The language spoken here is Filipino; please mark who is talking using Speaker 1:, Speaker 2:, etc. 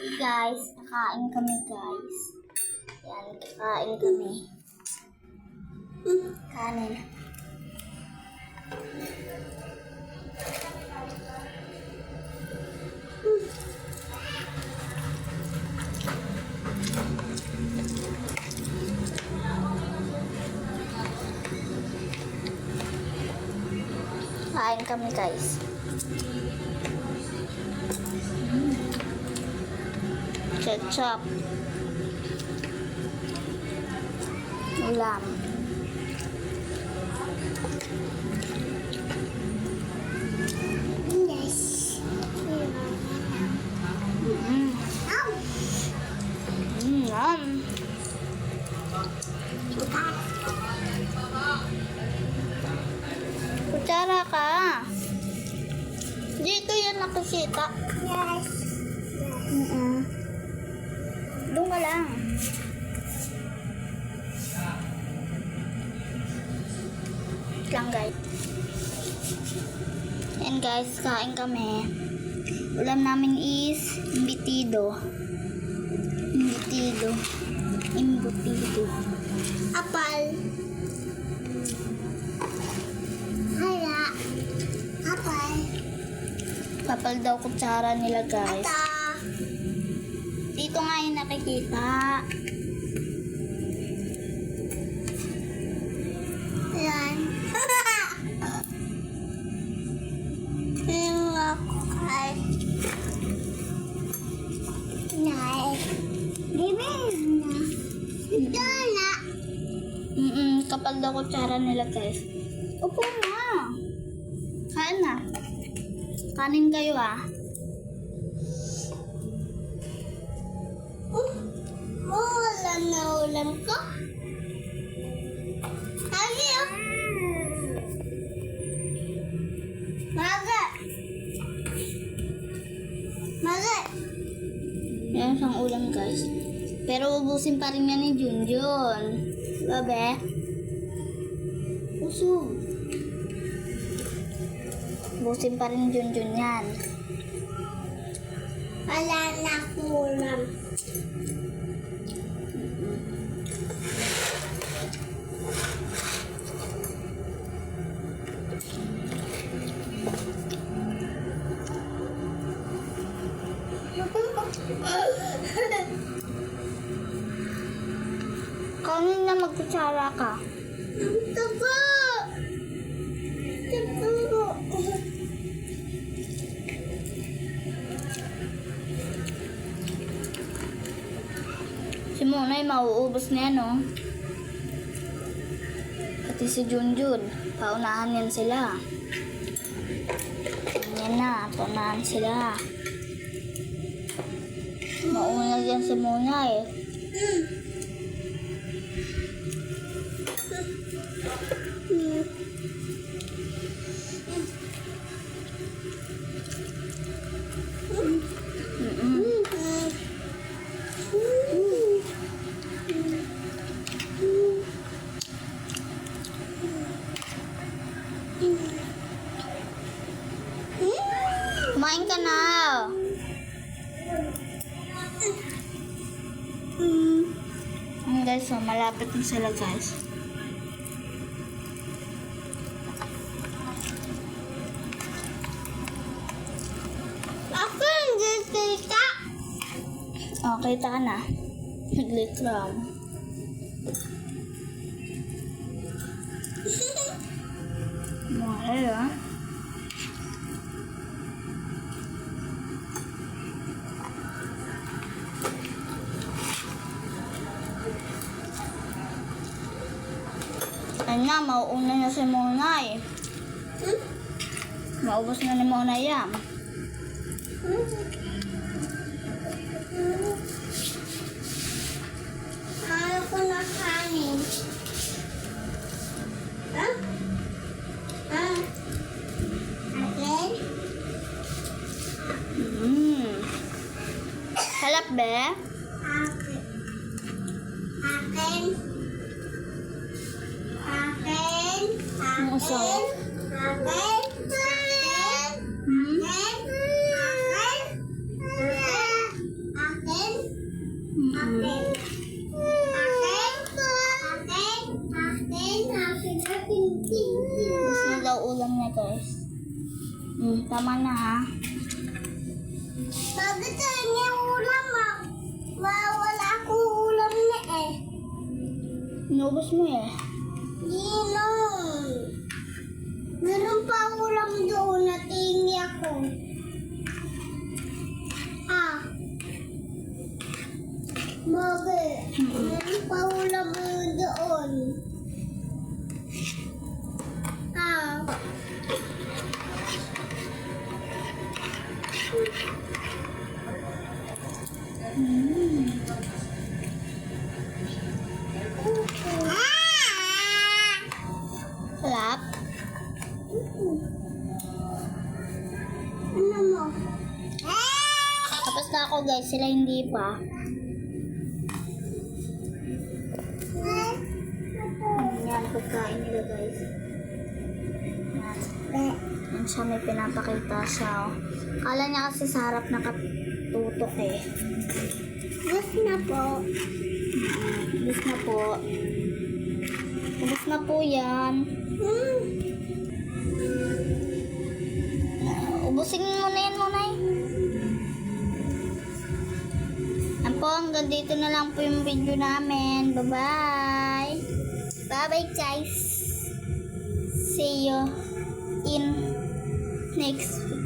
Speaker 1: Guys, kakain kami guys. Yan, kakain kami. Kanin. Kain kami guys. Ketchup. Ulam. Yes. Kutsara ka. Dito yan nakikita. Yes. Doon ka lang. Lang guys. And guys, kain kami. Ulam namin is imbitido. Imbutido. Apal. Hala. Apal. Papal daw kutsara nila guys. Ata. Dito nga yung nakikita. Yan. Yung akal. Nay. Bibi na. Ito na. Kapal daw kutsara nila guys. Upo na. Kain na. Kanin kayo ah. Wala na ulam ko. Ano yun? Maga. Yan ang ulam guys. Pero ubusin pa rin yan ni Junjun. Diba be? Usog. Ubusin pa rin ni Junjun yan. Wala na ulam. Kanin na magkutsara ka. Taba! Si Monay mauubos na yan, oh. Pati si Junjun, paunahan yan sila. Yan na, paunahan sila. Mauna yan si Monay. Kumain ka na. Guys, so malapit na sila guys. Ako hindi kita. Oh, kita ka na. Naglikram. Mahal ah. Ayan na, mauuna na si Monay. Maubos na ni Monay yan. Ayaw ko na kanin. Akin? Halap be? Akin. Akin. Akin. Akin. Akin. Akin. Tama na ha.
Speaker 2: Bakit niya ulam ah? Wala akong ulam na eh.
Speaker 1: Inubos mo eh.
Speaker 2: Ginong. Meron pa ulam doon na tingi ako. Ah. Bakit? Meron pa ulam doon. Ah.
Speaker 1: Sarap.
Speaker 2: Ano mo?
Speaker 1: Tapos na ako guys, sila hindi pa. Yan, pagkain nila guys. Yan. Yan siya, may pinapakita siya. Oh. Kala niya kasi sa harap nakatutok eh.
Speaker 2: Yes na po.
Speaker 1: Ubus na po. Ubus na po yan. Ubusin mo na yan muna eh. Yan po, hanggang dito na lang po yung video namin. Bye-bye. Bye-bye guys. See you in next video.